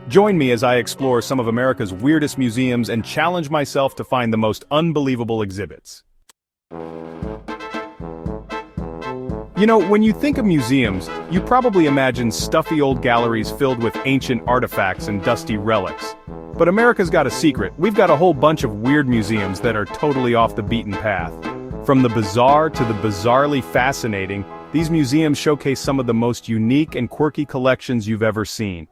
Join me as I explore some of America's weirdest museums and challenge myself to find the most unbelievable exhibits. You know, when you think of museums, you probably imagine stuffy old galleries filled with ancient artifacts and dusty relics. But America's got a secret. We've got a whole bunch of weird museums that are totally off the beaten path. From the bizarre to the bizarrely fascinating, these museums showcase some of the most unique and quirky collections you've ever seen.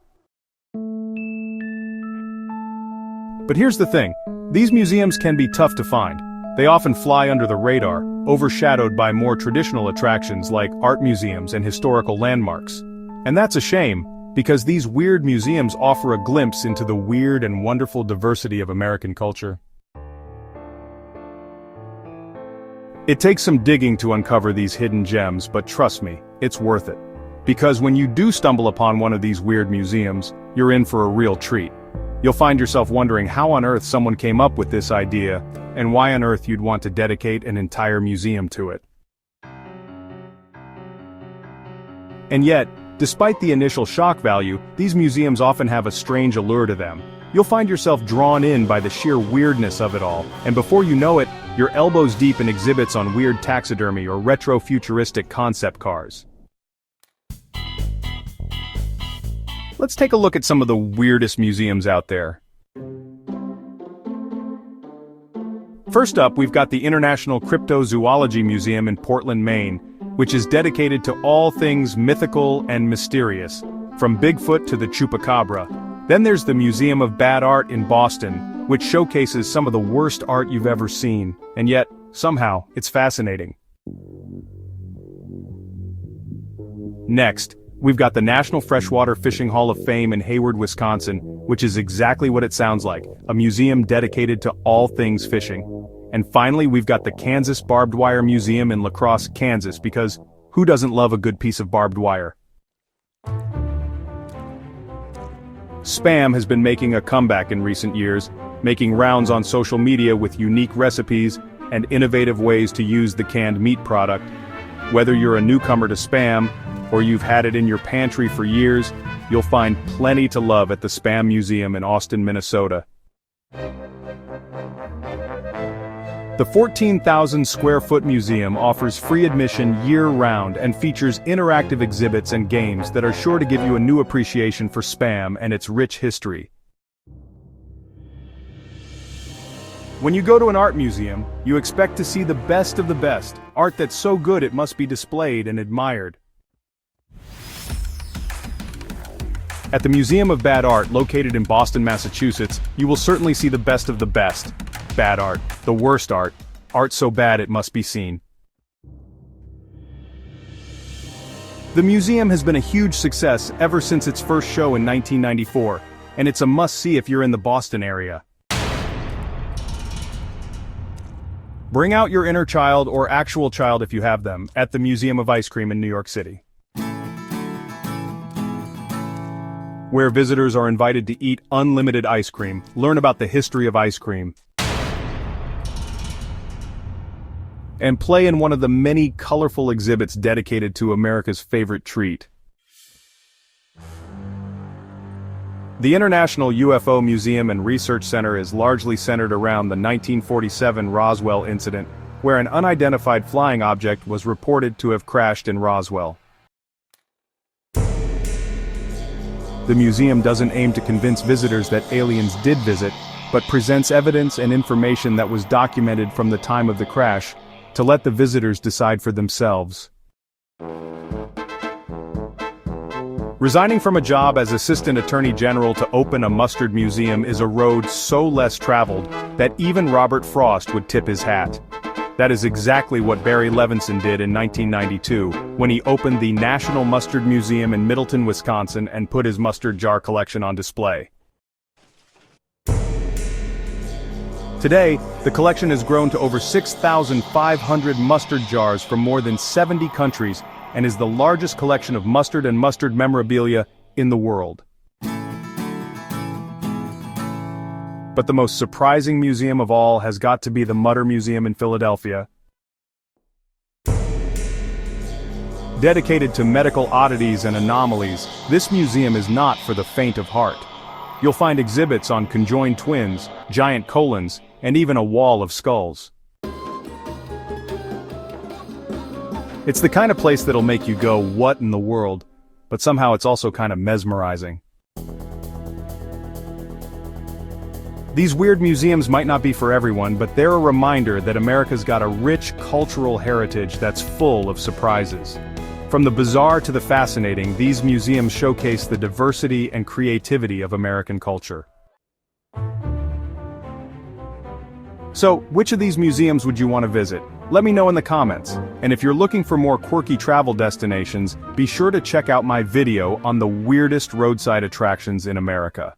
But here's the thing, these museums can be tough to find. They often fly under the radar, overshadowed by more traditional attractions like art museums and historical landmarks. And that's a shame, because these weird museums offer a glimpse into the weird and wonderful diversity of American culture. It takes some digging to uncover these hidden gems, but trust me, it's worth it. Because when you do stumble upon one of these weird museums, you're in for a real treat. You'll find yourself wondering how on earth someone came up with this idea, and why on earth you'd want to dedicate an entire museum to it. And yet, despite the initial shock value, these museums often have a strange allure to them. You'll find yourself drawn in by the sheer weirdness of it all, and before you know it, you're elbows deep in exhibits on weird taxidermy or retro-futuristic concept cars. Let's take a look at some of the weirdest museums out there. First up, we've got the International Cryptozoology Museum in Portland, Maine, which is dedicated to all things mythical and mysterious, from Bigfoot to the Chupacabra. Then there's the Museum of Bad Art in Boston, which showcases some of the worst art you've ever seen, and yet, somehow, it's fascinating. Next, we've got the National Freshwater Fishing Hall of Fame in Hayward, Wisconsin, which is exactly what it sounds like, a museum dedicated to all things fishing. And finally, we've got the Kansas Barbed Wire Museum in La Crosse, Kansas, because who doesn't love a good piece of barbed wire? Spam has been making a comeback in recent years, making rounds on social media with unique recipes and innovative ways to use the canned meat product. Whether you're a newcomer to Spam, or you've had it in your pantry for years, you'll find plenty to love at the Spam Museum in Austin, Minnesota. The 14,000 square foot museum offers free admission year-round and features interactive exhibits and games that are sure to give you a new appreciation for Spam and its rich history. When you go to an art museum, you expect to see the best of the best, art that's so good it must be displayed and admired. At the Museum of Bad Art, located in Boston, Massachusetts, you will certainly see the best of the best. Bad art, the worst art, art so bad it must be seen. The museum has been a huge success ever since its first show in 1994, and it's a must-see if you're in the Boston area. Bring out your inner child or actual child if you have them, at the Museum of Ice Cream in New York City, where visitors are invited to eat unlimited ice cream, learn about the history of ice cream, and play in one of the many colorful exhibits dedicated to America's favorite treat. The International UFO Museum and Research Center is largely centered around the 1947 Roswell incident, where an unidentified flying object was reported to have crashed in Roswell. The museum doesn't aim to convince visitors that aliens did visit, but presents evidence and information that was documented from the time of the crash, to let the visitors decide for themselves. Resigning from a job as Assistant Attorney General to open a mustard museum is a road so less traveled that even Robert Frost would tip his hat. That is exactly what Barry Levinson did in 1992, when he opened the National Mustard Museum in Middleton, Wisconsin and put his mustard jar collection on display. Today, the collection has grown to over 6,500 mustard jars from more than 70 countries and is the largest collection of mustard and mustard memorabilia in the world. But the most surprising museum of all has got to be the Mütter Museum in Philadelphia. Dedicated to medical oddities and anomalies, this museum is not for the faint of heart. You'll find exhibits on conjoined twins, giant colons, and even a wall of skulls. It's the kind of place that'll make you go, what in the world? But somehow it's also kind of mesmerizing. These weird museums might not be for everyone, but they're a reminder that America's got a rich cultural heritage that's full of surprises. From the bizarre to the fascinating, these museums showcase the diversity and creativity of American culture. So, which of these museums would you want to visit? Let me know in the comments. And if you're looking for more quirky travel destinations, be sure to check out my video on the weirdest roadside attractions in America.